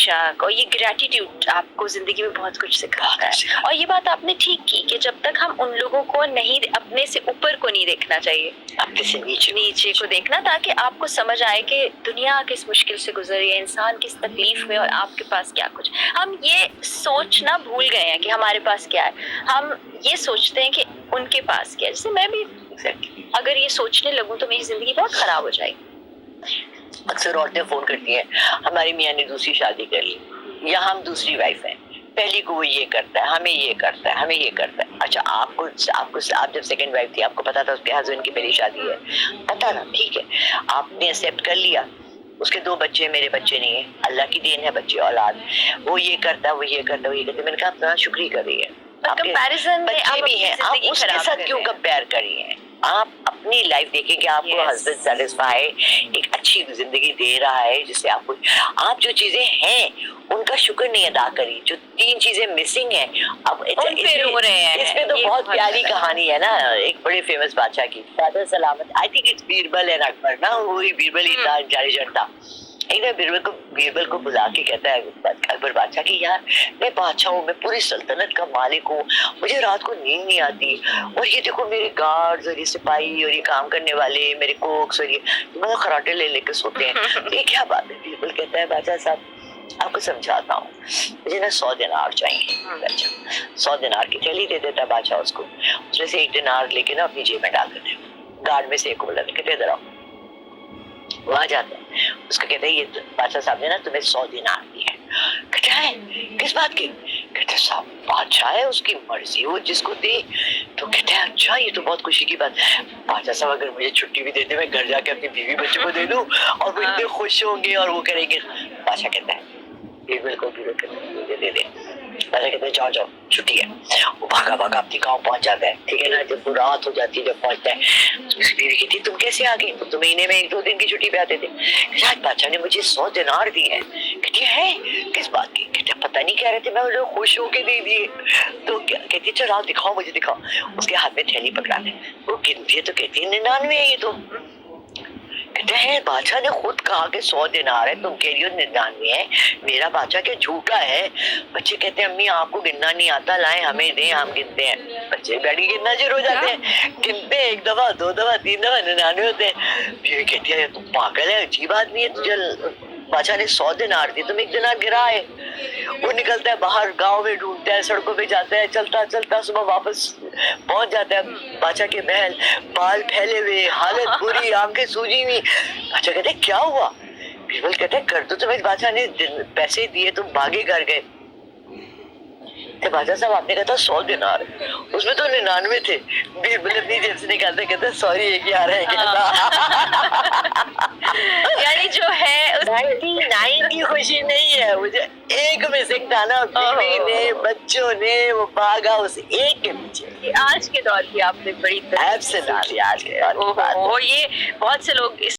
बेशक, और ये ग्रेटिट्यूड आपको जिंदगी में बहुत कुछ सिखाता है। और ये बात आपने ठीक की कि जब तक हम उन लोगों को नहीं, अपने से ऊपर को नहीं देखना चाहिए, अपने से नीचे को देखना, ताकि आपको समझ आए कि दुनिया किस मुश्किल से गुजर रही है, इंसान किस तकलीफ में, और आपके पास क्या कुछ। हम ये सोचना भूल गए हैं कि हमारे पास क्या है, हम ये सोचते हैं कि उनके पास क्या है। जैसे मैं भी अगर ये सोचने लगूं तो मेरी जिंदगी बहुत खराब हो जाएगी। अक्सर औरतें फोन करती हैं, हमारी मियाँ ने दूसरी शादी कर ली, या हम दूसरी वाइफ हैं, पहली को वो ये करता है, हमें ये करता है, हमें ये करता है। अच्छा, आप जब सेकंड वाइफ थी, आपको पता था उसके हस्बैंड की पहली शादी है, पता ना, ठीक है, आपने एक्सेप्ट कर लिया। उसके 2 बच्चे, मेरे बच्चे नहीं है, अल्लाह की देन है बच्चे, औलाद। वो ये करता है, वो ये करता है, वो ये करता है। मैंने कहा आप अपना शुक्र कर रही है, कंपैरिजन बच्चे भी हैं, आप उसके साथ क्यों कंपेयर कर रही हैं? आप अपनी लाइफ देखें कि आपको हस्बैंड सेटिस्फाई, एक अच्छी जिंदगी दे रहा है, जिससे आपको, आप जो चीजें हैं उनका शुक्र नहीं अदा करी, जो 3 चीजें मिसिंग हैं अब इसमें तो बहुत प्यारी कहानी है ना, एक बड़े फेमस बादशाह की, फादर सलामत, I think it's Birbal and Akbar ना, वही बीरबल ही था, इंटेलिजेंट था। एक बीरबल को बुला के कहता है अकबर बादशाह की, यार मैं बादशाह हूँ, मैं पूरी सल्तनत का मालिक हूँ, मुझे रात को नींद नहीं आती, और ये देखो मेरे गार्ड्स और ये सिपाही और ये काम करने वाले मेरे कोक्स और ये मतलब खराटे ले लेके सोते हैं, ये क्या बात है? बीरबल कहता है बादशाह साहब आपको समझाता हूँ, मुझे ना 100 दिनार चाहिए। अच्छा, 100 दिनार की थैली दे देता है बादशाह उसको, उसमें से 1 दिनार लेके ना अपनी जेब में डाल देते हैं। गार्ड में से एक को बोला, कहते इधर आओ, वहां जाता है, उसको कहते हैं ये बादशाह साहब ने ना तुम्हें 100 दिनार दिए हैं। कहता है किस बात की? कहते साहब बादशाह है, उसकी मर्जी, वो जिसको दे। तो कहते हैं अच्छा, ये तो बहुत खुशी की बात। बादशाह साहब अगर मुझे छुट्टी भी दे दे, मैं घर जाके अपनी बीवी बच्चों को दे दूं और वो इतने खुश होंगे और वो करेंगे। बादशाह कहता है बिल्कुल दे दे। बादशाह कहते हैं जाओ जाओ छुट्टी है। वो भागा भागा अपनी गाँव पहुंच जाता है, ठीक है ना। जब रात हो जाती है, जब पहुंचता है, उसकी बीवी कहती है तुम कैसे आ गई? तो महीने में 1-2 दिन की छुट्टी पे आते थे। शायद बादशाह ने मुझे 100 दिनार दिए हैं। कहती है किस बात की? कहते पता नहीं कह रहे थे, मैं उन्हें खुश होके दे दिए। तो कहती है चलो दिखाओ, मुझे दिखाओ। उसके हाथ में थैली पकड़ा दे, वो गिनती है तो कहती है 99 है ये तो। कहते हैं बादशाह ने खुद कहा कि 100 दिनार है, तुम कह रही हो 99 है, मेरा बादशाह क्या झूठा है? बच्चे कहते हैं अम्मी आपको गिनना नहीं आता, लाए हमें दें, हम गिनते हैं। बच्चे बैठी गिनना शुरू हो जाते हैं, गिनते हैं 1 दफा 2 दफा 3 दफा 99 होते हैं। फिर कहती है तुम पागल है, अजीब आदमी है, तुझे बादशाह ने 100 दिनार दी, तुम 1 दिनार गिराए। वो निकलता है बाहर, गांव में ढूंढता है, सड़कों पे जाता है, चलता चलता सुबह वापस पहुंच जाता है बादशाह के महल, बाल फैले हुए, हालत बुरी, आंखें सूजी हुई। बादशाह कहते क्या हुआ? बीरबल कहते कर दो, तुम्हें बादशाह ने पैसे दिए, तुम भागे घर गए। बादशाह साहब आपने कहा था 100 दिनार, उसमें तो 99 थे। बीरबल अपनी जेब से निकालते कहते सॉरी एक यार है यानी जो है 99 की खुशी नहीं है, मुझे एक मिसिंग था ना, बीवी ने, बच्चों ने, वो भागा उस एक के पीछे। आज के दौर की आपने बड़ी एब्सोल्युटली आज के दौर की बात। ये बहुत से लोग इस